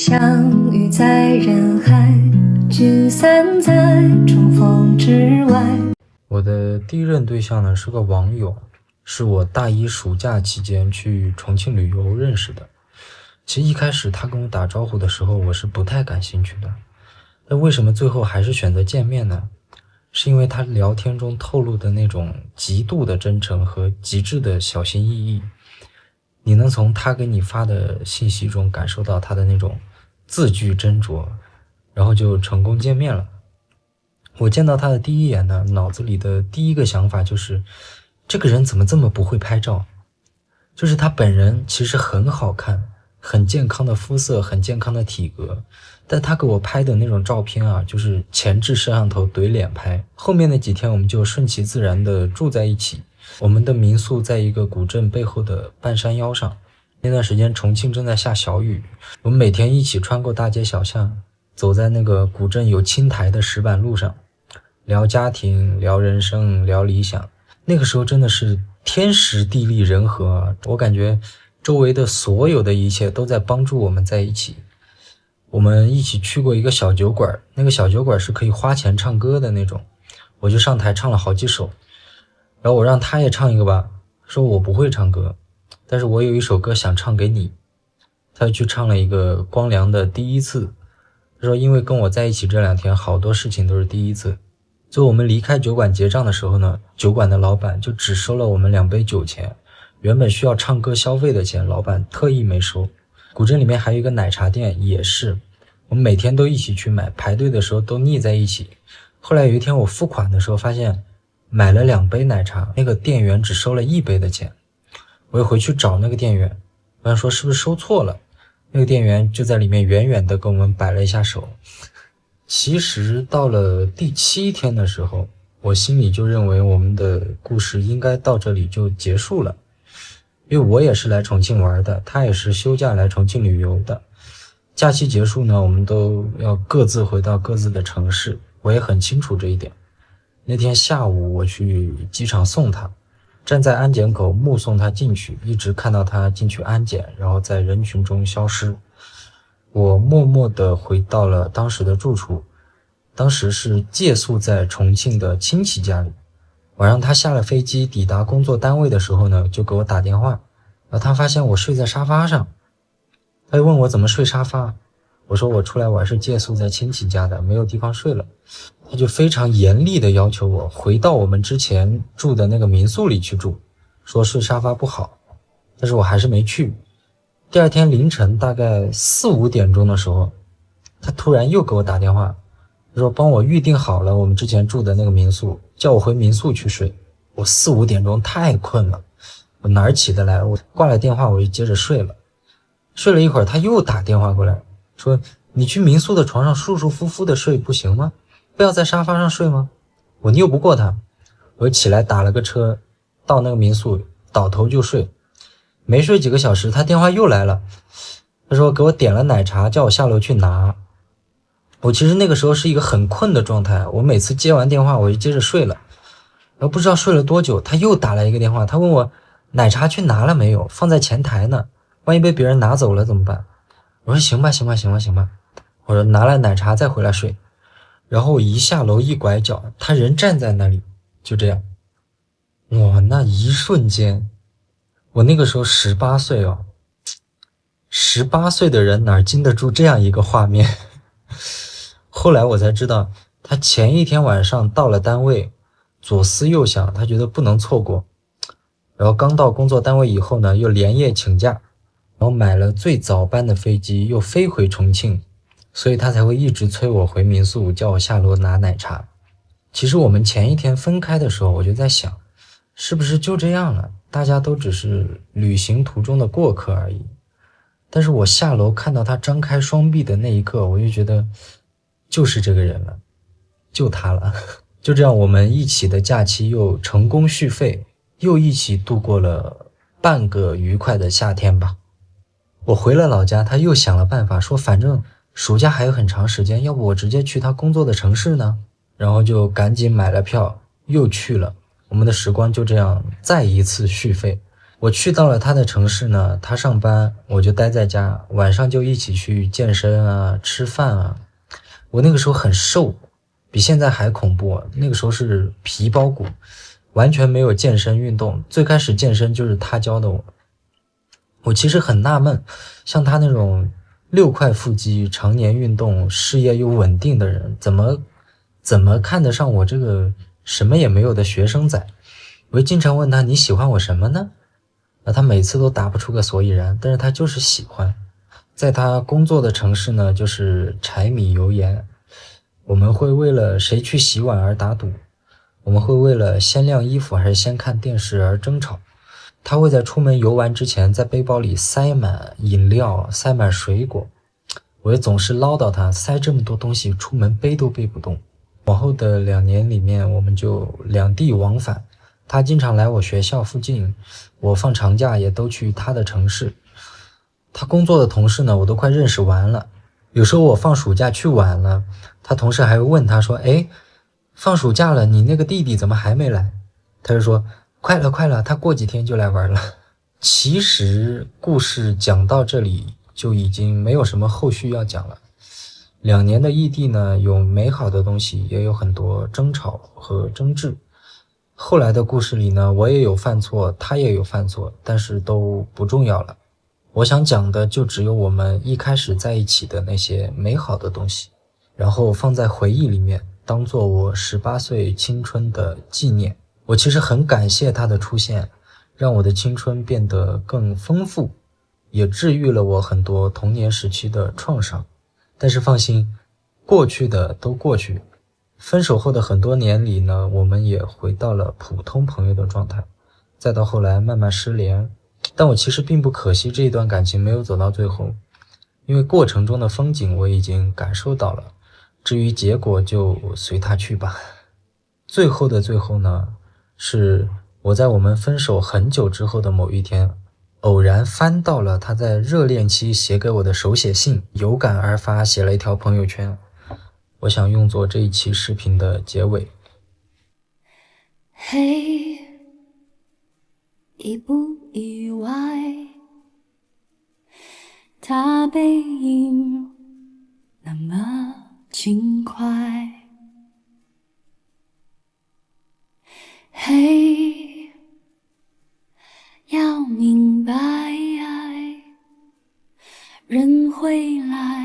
相遇在人海，聚散在重逢之外。我的第一任对象呢是个网友，是我大一暑假期间去重庆旅游认识的。其实一开始他跟我打招呼的时候，我是不太感兴趣的。但为什么最后还是选择见面呢？是因为他聊天中透露的那种极度的真诚和极致的小心翼翼，你能从他给你发的信息中感受到他的那种字句斟酌，然后就成功见面了。我见到他的第一眼呢，脑子里的第一个想法就是这个人怎么这么不会拍照。就是他本人其实很好看，很健康的肤色，很健康的体格，但他给我拍的那种照片啊，就是前置摄像头怼脸拍。后面那几天我们就顺其自然的住在一起，我们的民宿在一个古镇背后的半山腰上。那段时间重庆正在下小雨，我们每天一起穿过大街小巷，走在那个古镇有青苔的石板路上，聊家庭，聊人生，聊理想。那个时候真的是天时地利人和啊，我感觉周围的所有的一切都在帮助我们在一起。我们一起去过一个小酒馆，那个小酒馆是可以花钱唱歌的那种，我就上台唱了好几首，然后我让他也唱一个吧，说我不会唱歌，但是我有一首歌想唱给你。他就去唱了一个光良的第一次，他说因为跟我在一起这2天好多事情都是第一次。最后我们离开酒馆结账的时候呢，酒馆的老板就只收了我们2杯酒钱，原本需要唱歌消费的钱老板特意没收。古镇里面还有一个奶茶店，也是我们每天都一起去买，排队的时候都腻在一起。后来有一天我付款的时候发现买了2杯奶茶，那个店员只收了1杯的钱。我又回去找那个店员，我想说是不是收错了，那个店员就在里面远远的跟我们摆了一下手。其实到了第7天的时候，我心里就认为我们的故事应该到这里就结束了。因为我也是来重庆玩的，他也是休假来重庆旅游的。假期结束呢，我们都要各自回到各自的城市，我也很清楚这一点。那天下午我去机场送他，站在安检口目送他进去，一直看到他进去安检，然后在人群中消失。我默默地回到了当时的住处，当时是借宿在重庆的亲戚家里。晚上他下了飞机抵达工作单位的时候呢，就给我打电话，然后他发现我睡在沙发上，他就问我怎么睡沙发，我说我出来玩是借宿在亲戚家的，没有地方睡了。他就非常严厉的要求我回到我们之前住的那个民宿里去住，说睡沙发不好，但是我还是没去。第2天凌晨大概4、5点钟的时候，他突然又给我打电话，他说帮我预定好了我们之前住的那个民宿，叫我回民宿去睡。我4、5点钟太困了，我哪儿起得来，我挂了电话我就接着睡了。睡了一会儿他又打电话过来，说你去民宿的床上舒舒服服的睡不行吗？不要在沙发上睡吗？我拗不过他，我起来打了个车到那个民宿，倒头就睡。没睡几个小时，他电话又来了，他说给我点了奶茶，叫我下楼去拿。我其实那个时候是一个很困的状态，我每次接完电话我就接着睡了，然后不知道睡了多久，他又打来一个电话，他问我奶茶去拿了没有，放在前台呢，万一被别人拿走了怎么办？我说行吧，我说拿了奶茶再回来睡。然后我一下楼一拐角，他人站在那里，就这样。哇，那一瞬间，我那个时候18岁哦，18岁的人哪经得住这样一个画面？后来我才知道，他前一天晚上到了单位，左思右想，他觉得不能错过。然后刚到工作单位以后呢，又连夜请假，然后买了最早班的飞机，又飞回重庆，所以他才会一直催我回民宿，叫我下楼拿奶茶。其实我们前一天分开的时候，我就在想，是不是就这样了？大家都只是旅行途中的过客而已。但是我下楼看到他张开双臂的那一刻，我就觉得就是这个人了，就他了。就这样，我们一起的假期又成功续费，又一起度过了半个愉快的夏天吧。我回了老家，他又想了办法，说反正暑假还有很长时间，要不我直接去他工作的城市呢？然后就赶紧买了票，又去了。我们的时光就这样再一次续费。我去到了他的城市呢，他上班，我就待在家，晚上就一起去健身啊、吃饭啊。我那个时候很瘦，比现在还恐怖，那个时候是皮包骨，完全没有健身运动。最开始健身就是他教的我。我其实很纳闷，像他那种6块腹肌、常年运动、事业又稳定的人，怎么看得上我这个什么也没有的学生仔？我就经常问他，你喜欢我什么呢？他每次都答不出个所以然，但是他就是喜欢。在他工作的城市呢，就是柴米油盐。我们会为了谁去洗碗而打赌，我们会为了先晾衣服还是先看电视而争吵。他会在出门游玩之前，在背包里塞满饮料，塞满水果。我也总是唠叨他，塞这么多东西，出门背都背不动。往后的2年里面，我们就两地往返。他经常来我学校附近，我放长假也都去他的城市。他工作的同事呢，我都快认识完了。有时候我放暑假去晚了，他同事还会问他说：“哎，放暑假了，你那个弟弟怎么还没来？”他就说：“快了，快了，他过几天就来玩了。”其实故事讲到这里就已经没有什么后续要讲了。2年的异地呢，有美好的东西，也有很多争吵和争执。后来的故事里呢，我也有犯错，他也有犯错，但是都不重要了。我想讲的就只有我们一开始在一起的那些美好的东西，然后放在回忆里面，当做我18岁青春的纪念。我其实很感谢他的出现，让我的青春变得更丰富，也治愈了我很多童年时期的创伤。但是放心，过去的都过去。分手后的很多年里呢，我们也回到了普通朋友的状态，再到后来慢慢失联。但我其实并不可惜这一段感情没有走到最后，因为过程中的风景我已经感受到了，至于结果就随他去吧。最后的最后呢，是我在我们分手很久之后的某一天，偶然翻到了他在热恋期写给我的手写信，有感而发写了一条朋友圈，我想用作这一期视频的结尾。嘿，意不意外？他背影那么轻快。嘿，要明白，人会来